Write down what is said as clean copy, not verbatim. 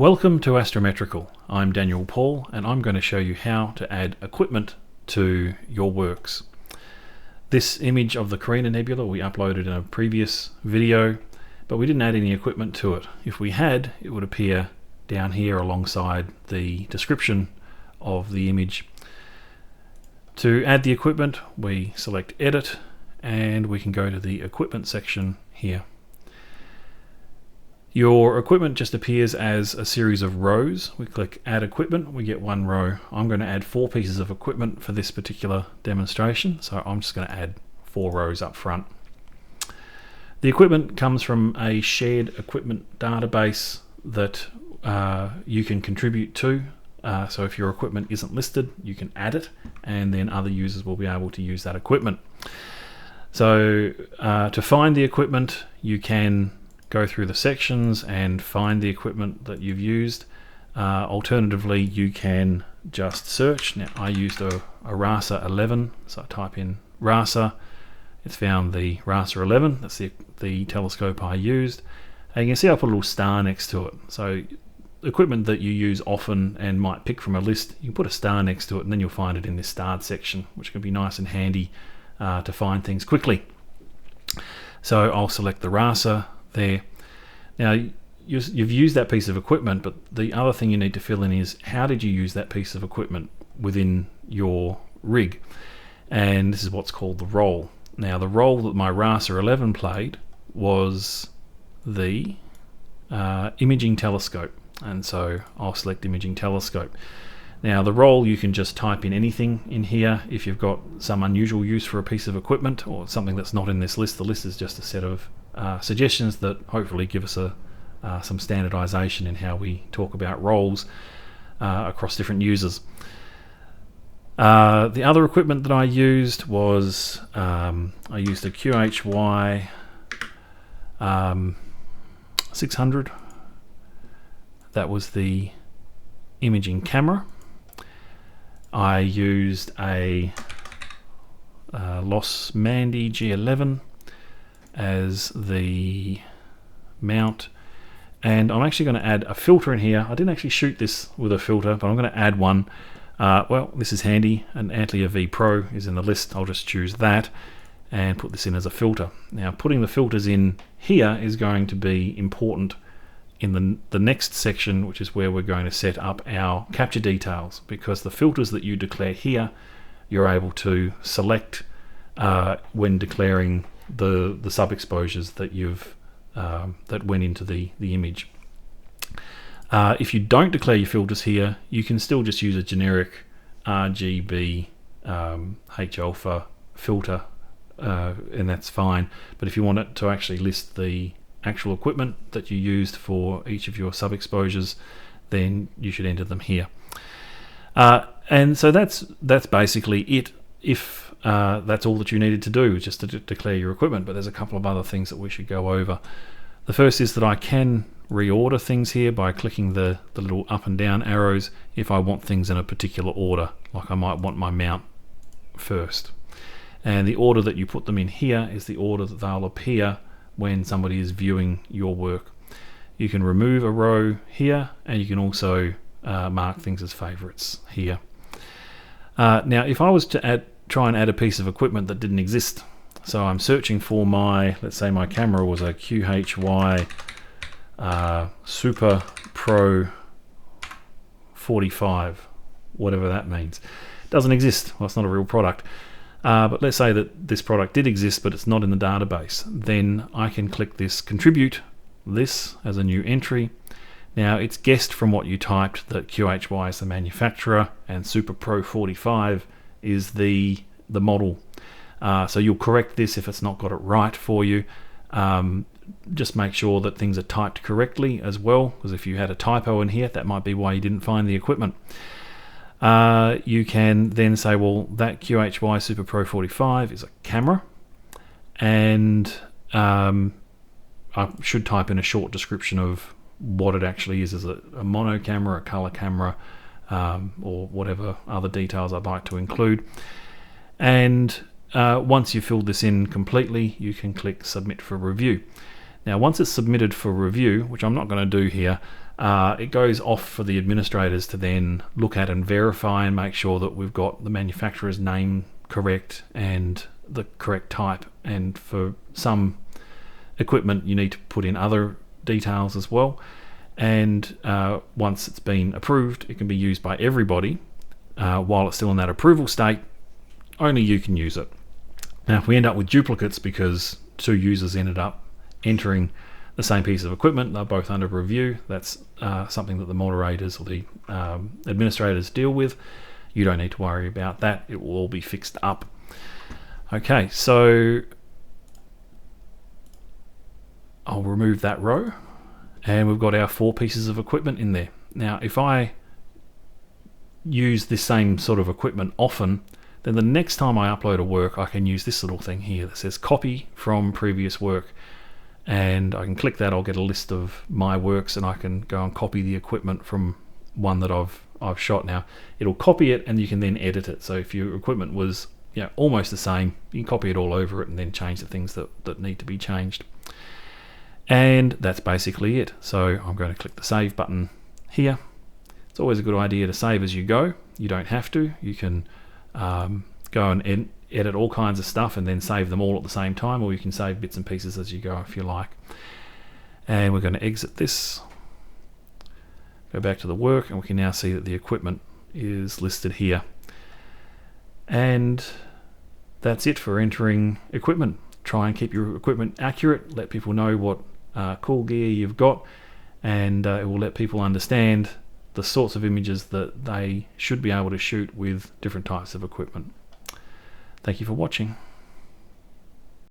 Welcome to Astrometrical. I'm Daniel Paul and I'm going to show you how to add equipment to your works. This image of the Carina Nebula we uploaded in a previous video, but we didn't add any equipment to it. If we had, it would appear down here alongside the description of the image. To add the equipment, we select Edit and we can go to the Equipment section here. Your equipment just appears as a series of rows. We click Add Equipment, we get one row. I'm going to add 4 pieces of equipment for this particular demonstration, so I'm just going to add 4 rows up front. The equipment comes from a shared equipment database that you can contribute to. So if your equipment isn't listed, you can add it, and then other users will be able to use that equipment. So to find the equipment, you can go through the sections and find the equipment that you've used. Alternatively, you can just search. Now I used a RASA 11, so I type in RASA. It's found the RASA 11, that's the telescope I used. And you can see I put a little star next to it. So equipment that you use often and might pick from a list, you can put a star next to it and then you'll find it in this starred section, which can be nice and handy to find things quickly. So I'll select the RASA there. Now you've used that piece of equipment, but the other thing you need to fill in is how did you use that piece of equipment within your rig, and this is what's called the role. Now the role that my RASA 11 played was the imaging telescope, and so I'll select imaging telescope. Now the role, you can just type in anything in here if you've got some unusual use for a piece of equipment or something that's not in this list. The list is just a set of suggestions that hopefully give us some standardization in how we talk about roles across different users. The other equipment that I used was I used a QHY 600. That was the imaging camera. I used a Los Mandy G11 as the mount, and I'm actually going to add a filter in here. I didn't actually shoot this with a filter, but I'm going to add one. Well, this is handy. An Antlia V Pro is in the list. I'll just choose that and put this in as a filter. Now putting the filters in here is going to be important in the next section, which is where we're going to set up our capture details, because the filters that you declare here you're able to select when declaring the sub-exposures that you've that went into the image. If you don't declare your filters here, you can still just use a generic RGB H alpha filter, and that's fine. But if you want it to actually list the actual equipment that you used for each of your sub-exposures, then you should enter them here. And so that's basically it. If that's all that you needed to do, just to declare your equipment, but there's a couple of other things that we should go over. The first is that I can reorder things here by clicking the little up and down arrows if I want things in a particular order, like I might want my mount first. And the order that you put them in here is the order that they'll appear when somebody is viewing your work. You can remove a row here, and you can also mark things as favorites here. Now if I was to try and add a piece of equipment that didn't exist, so I'm searching for let's say my camera was a QHY Super Pro 45, whatever that means. It doesn't exist. Well, it's not a real product. But let's say that this product did exist, but it's not in the database. Then I can click this contribute this as a new entry. Now it's guessed from what you typed that QHY is the manufacturer and Super Pro 45 is the model. So you'll correct this if it's not got it right for you. Just make sure that things are typed correctly as well, because if you had a typo in here, that might be why you didn't find the equipment. You can then say, well, that QHY Super Pro 45 is a camera, and I should type in a short description of what it actually is a mono camera, a color camera, or whatever other details I'd like to include. And once you've filled this in completely, you can click Submit for Review. Now once it's submitted for review, which I'm not going to do here, It goes off for the administrators to then look at and verify and make sure that we've got the manufacturer's name correct and the correct type. And for some equipment you need to put in other details as well. And once it's been approved, it can be used by everybody. While it's still in that approval state, only you can use it. Now if we end up with duplicates because 2 users ended up entering the same piece of equipment, they're both under review, that's something that the moderators or the administrators deal with. You don't need to worry about that, it will all be fixed up. Okay, so I'll remove that row, and we've got our 4 pieces of equipment in there. Now if I use this same sort of equipment often, then the next time I upload a work I can use this little thing here that says copy from previous work, and I can click that. I'll get a list of my works and I can go and copy the equipment from one that I've shot. Now it'll copy it and you can then edit it. So if your equipment was almost the same, you can copy it all over it and then change the things that need to be changed. And that's basically it. So I'm going to click the save button here. It's always a good idea to save as you go. You don't have to. You can go and edit all kinds of stuff and then save them all at the same time, or you can save bits and pieces as you go if you like. And we're going to exit this, go back to the work, and we can now see that the equipment is listed here. And that's it for entering equipment. Try and keep your equipment accurate, let people know what cool gear you've got, and it will let people understand the sorts of images that they should be able to shoot with different types of equipment. Thank you for watching.